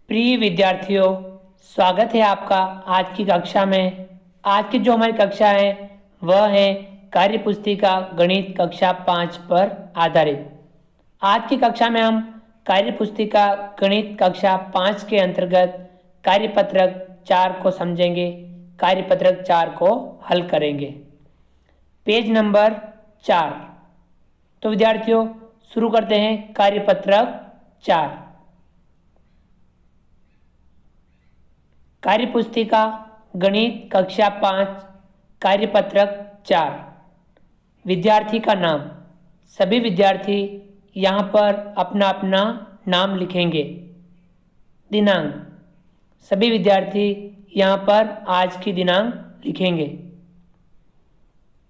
प्रिय विद्यार्थियों, स्वागत है आपका आज की कक्षा में। आज की जो हमारी कक्षा है वह है कार्यपुस्तिका गणित कक्षा 5 पर आधारित। आज की कक्षा में हम कार्यपुस्तिका गणित कक्षा 5 के अंतर्गत कार्यपत्रक 4 को समझेंगे, कार्यपत्रक 4 को हल करेंगे। Page number 4। तो विद्यार्थियों शुरू करते हैं कार्यपत्रक 4। कार्यपुस्तिका गणित कक्षा 5 कार्यपत्रक 4। विद्यार्थी का नाम, सभी विद्यार्थी यहाँ पर अपना अपना नाम लिखेंगे। दिनांक, सभी विद्यार्थी यहाँ पर आज की दिनांक लिखेंगे।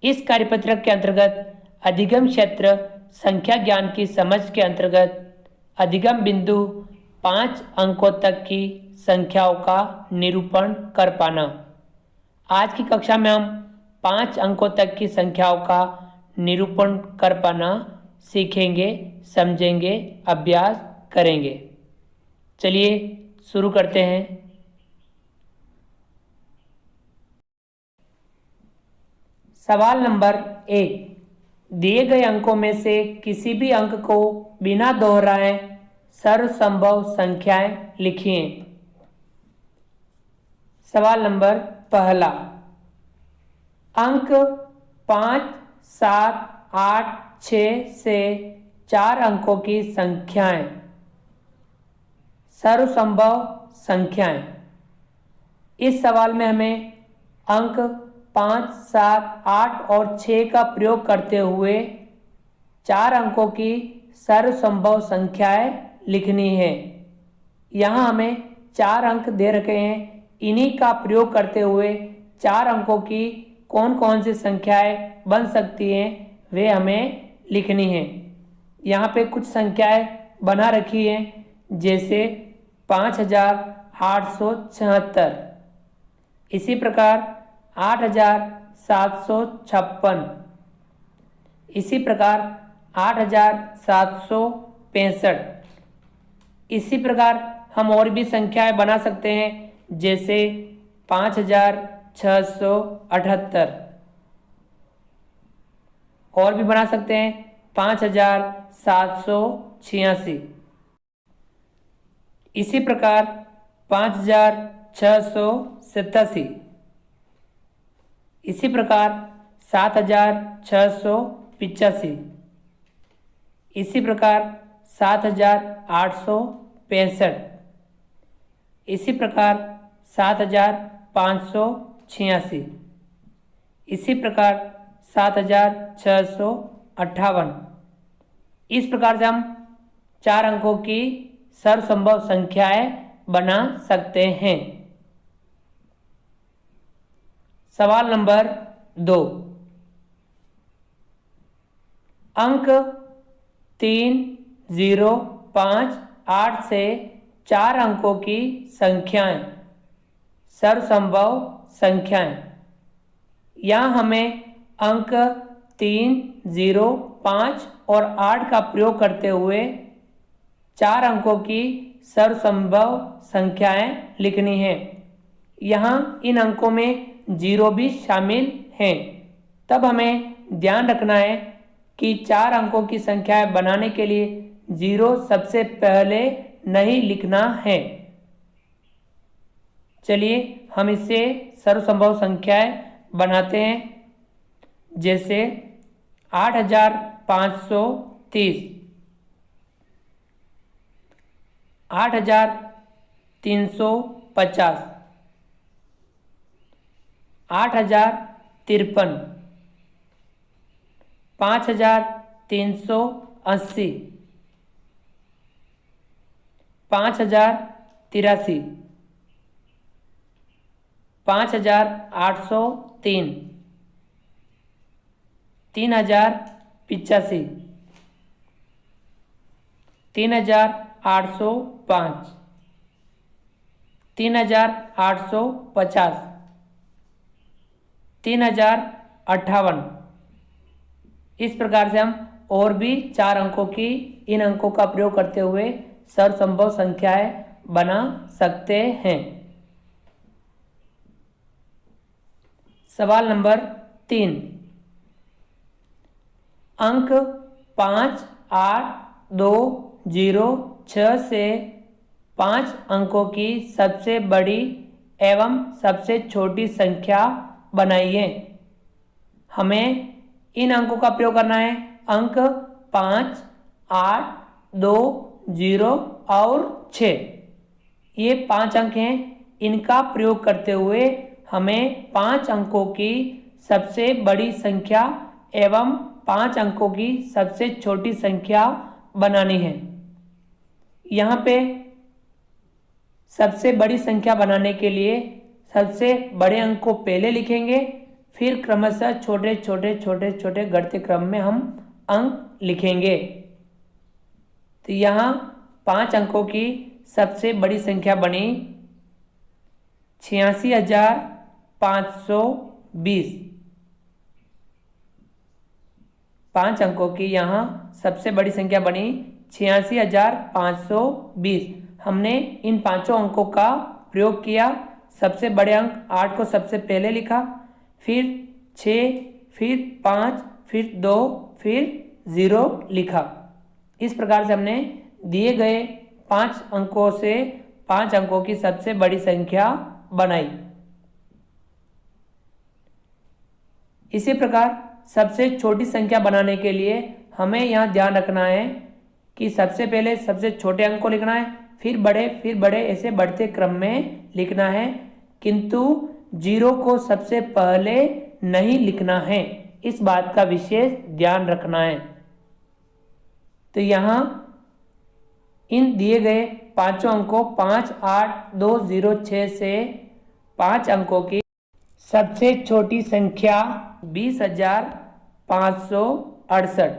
इस कार्यपत्रक के अंतर्गत अधिगम क्षेत्र संख्या ज्ञान की समझ के अंतर्गत अधिगम बिंदु 5 अंकों तक की संख्याओं का निरूपण कर पाना। आज की कक्षा में हम 5 अंकों तक की संख्याओं का निरूपण कर पाना सीखेंगे, समझेंगे, अभ्यास करेंगे। चलिए शुरू करते हैं। सवाल नंबर 1। दिए गए अंकों में से किसी भी अंक को बिना दोहराए सर्वसंभव संख्याएं लिखिए। सवाल नंबर पहला, अंक 5, 7, 8, 6 से 4 अंकों की संख्याएं सर्वसंभव संख्याएं। इस सवाल में हमें अंक 5, 7, 8 और 6 का प्रयोग करते हुए 4 अंकों की सर्वसंभव संख्याएं लिखनी है। यहाँ हमें 4 अंक दे रखे हैं, इन्हीं का प्रयोग करते हुए 4 अंकों की कौन कौन सी संख्याएं बन सकती हैं वे हमें लिखनी है। यहाँ पे कुछ संख्याएं बना रखी हैं, जैसे 5876, इसी प्रकार 8756, इसी प्रकार 8765। इसी प्रकार हम और भी संख्याएं बना सकते हैं, जैसे 5678, और भी बना सकते हैं 5786, इसी प्रकार 5687, इसी प्रकार 7685, इसी प्रकार 7865, इसी प्रकार 7586, इसी प्रकार 7658। इस प्रकार से हम 4 अंकों की सर्वसंभव संख्याएं बना सकते हैं। सवाल नंबर 2। अंक 3, 0, 5, 8 से 4 अंकों की संख्याएं सर्वसंभव संख्याएं। यहाँ हमें अंक 3, 0, 5 और 8 का प्रयोग करते हुए 4 अंकों की सर्वसंभव संख्याएं लिखनी है। यहाँ इन अंकों में 0 भी शामिल हैं। तब हमें ध्यान रखना है कि 4 अंकों की संख्याएं बनाने के लिए 0 सबसे पहले नहीं लिखना है। चलिए हम इससे सर्वसंभव संख्याएं बनाते हैं, जैसे 8530, 8350, 8053, 5380, 5083, 5803, 3085, 3805, 3850, 3058। इस प्रकार से हम और भी 4 अंकों की इन अंकों का प्रयोग करते हुए सर्वसंभव संख्याएं बना सकते हैं। सवाल नंबर 3, अंक 5, 8, 2, 0, 6 से 5 अंकों की सबसे बड़ी एवं सबसे छोटी संख्या बनाइए। हमें इन अंकों का प्रयोग करना है। अंक 5, 8, 2, 0 और 6, ये 5 अंक हैं। इनका प्रयोग करते हुए हमें 5 अंकों की सबसे बड़ी संख्या एवं 5 अंकों की सबसे छोटी संख्या बनानी है। यहाँ पे सबसे बड़ी संख्या बनाने के लिए सबसे बड़े अंक को पहले लिखेंगे, फिर क्रमशः छोटे छोटे छोटे छोटे घटते क्रम में हम अंक लिखेंगे। तो यहाँ 5 अंकों की सबसे बड़ी संख्या बनी 86,520। 5 अंकों की यहाँ सबसे बड़ी संख्या बनी 86,520। हमने इन पांचों अंकों का प्रयोग किया। सबसे बड़े अंक 8 को सबसे पहले लिखा, फिर 6, फिर 5, फिर 2, फिर 0 लिखा। इस प्रकार से हमने दिए गए 5 अंकों से 5 अंकों की सबसे बड़ी संख्या बनाई। इसी प्रकार सबसे छोटी संख्या बनाने के लिए हमें यहाँ ध्यान रखना है कि सबसे पहले सबसे छोटे अंक को लिखना है, फिर बड़े, ऐसे बढ़ते क्रम में लिखना है, किंतु 0 को सबसे पहले नहीं लिखना है। इस बात का विशेष ध्यान रखना है। तो यहाँ इन दिए गए पांचों अंकों 5, 8, 2, 0, 6 से 5 अंकों की सबसे छोटी संख्या 20,568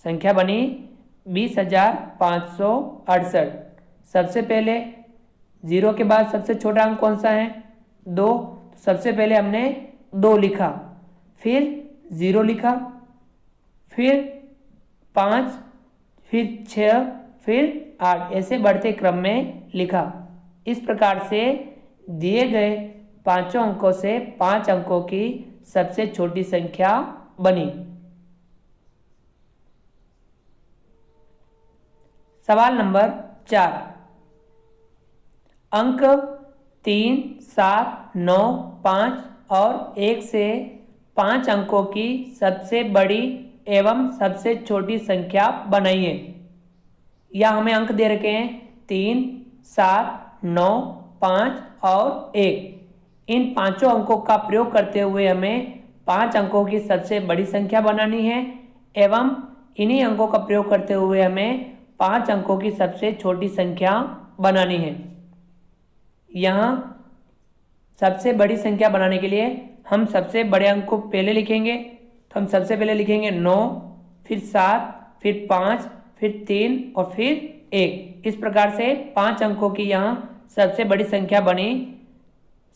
संख्या बनी 20,568। सबसे पहले 0 के बाद सबसे छोटा अंक कौन सा है? 2। सबसे पहले हमने 2 लिखा, फिर 0 लिखा, फिर 5, फिर 6, फिर 8, ऐसे बढ़ते क्रम में लिखा। इस प्रकार से दिए गए पांचों अंकों से 5 अंकों की सबसे छोटी संख्या बनी। सवाल नंबर 4, अंक 3, 7, 9, 5 और 1 से 5 अंकों की सबसे बड़ी एवं सबसे छोटी संख्या बनाइए। या हमें अंक दे रखे हैं 3, 7, 9, 5 और 1। इन पांचों अंकों का प्रयोग करते हुए हमें 5 अंकों की सबसे बड़ी संख्या बनानी है एवं इन्हीं अंकों का प्रयोग करते हुए हमें 5 अंकों की सबसे छोटी संख्या बनानी है। यहाँ सबसे बड़ी संख्या बनाने के लिए हम सबसे बड़े अंक को पहले लिखेंगे। तो हम सबसे पहले लिखेंगे 9, फिर 7, फिर 5, फिर 3 और फिर 1। इस प्रकार से 5 अंकों की यहाँ सबसे बड़ी संख्या बनी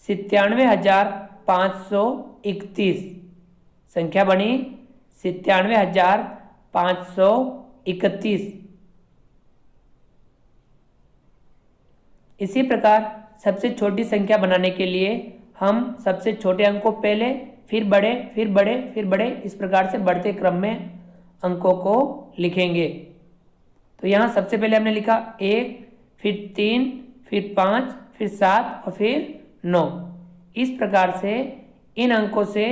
97,531। संख्या बनी 97,531। इसी प्रकार सबसे छोटी संख्या बनाने के लिए हम सबसे छोटे अंक को पहले, फिर बड़े, फिर बड़े, फिर बड़े, इस प्रकार से बढ़ते क्रम में अंकों को लिखेंगे। तो यहाँ सबसे पहले हमने लिखा 1, फिर 3, फिर 5, फिर 7 और फिर 9। इस प्रकार से इन अंकों से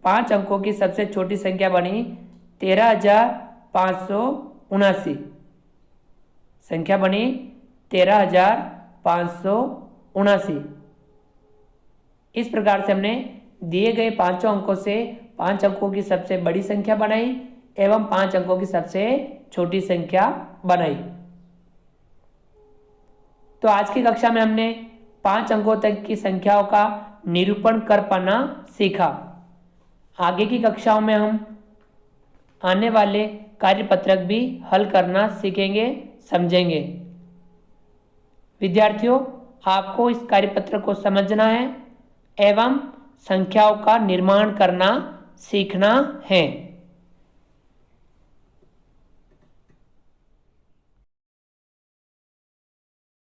5 अंकों की सबसे छोटी संख्या बनी 13,579। संख्या बनी 13,579। इस प्रकार से हमने दिए गए पांचों अंकों से 5 अंकों की सबसे बड़ी संख्या बनाई एवं 5 अंकों की सबसे छोटी संख्या बनाई। तो आज की कक्षा में हमने 5 अंकों तक की संख्याओं का निरूपण कर पाना सीखा। आगे की कक्षाओं में हम आने वाले कार्यपत्रक भी हल करना सीखेंगे, समझेंगे। विद्यार्थियों, आपको इस कार्यपत्रक को समझना है एवं संख्याओं का निर्माण करना सीखना है।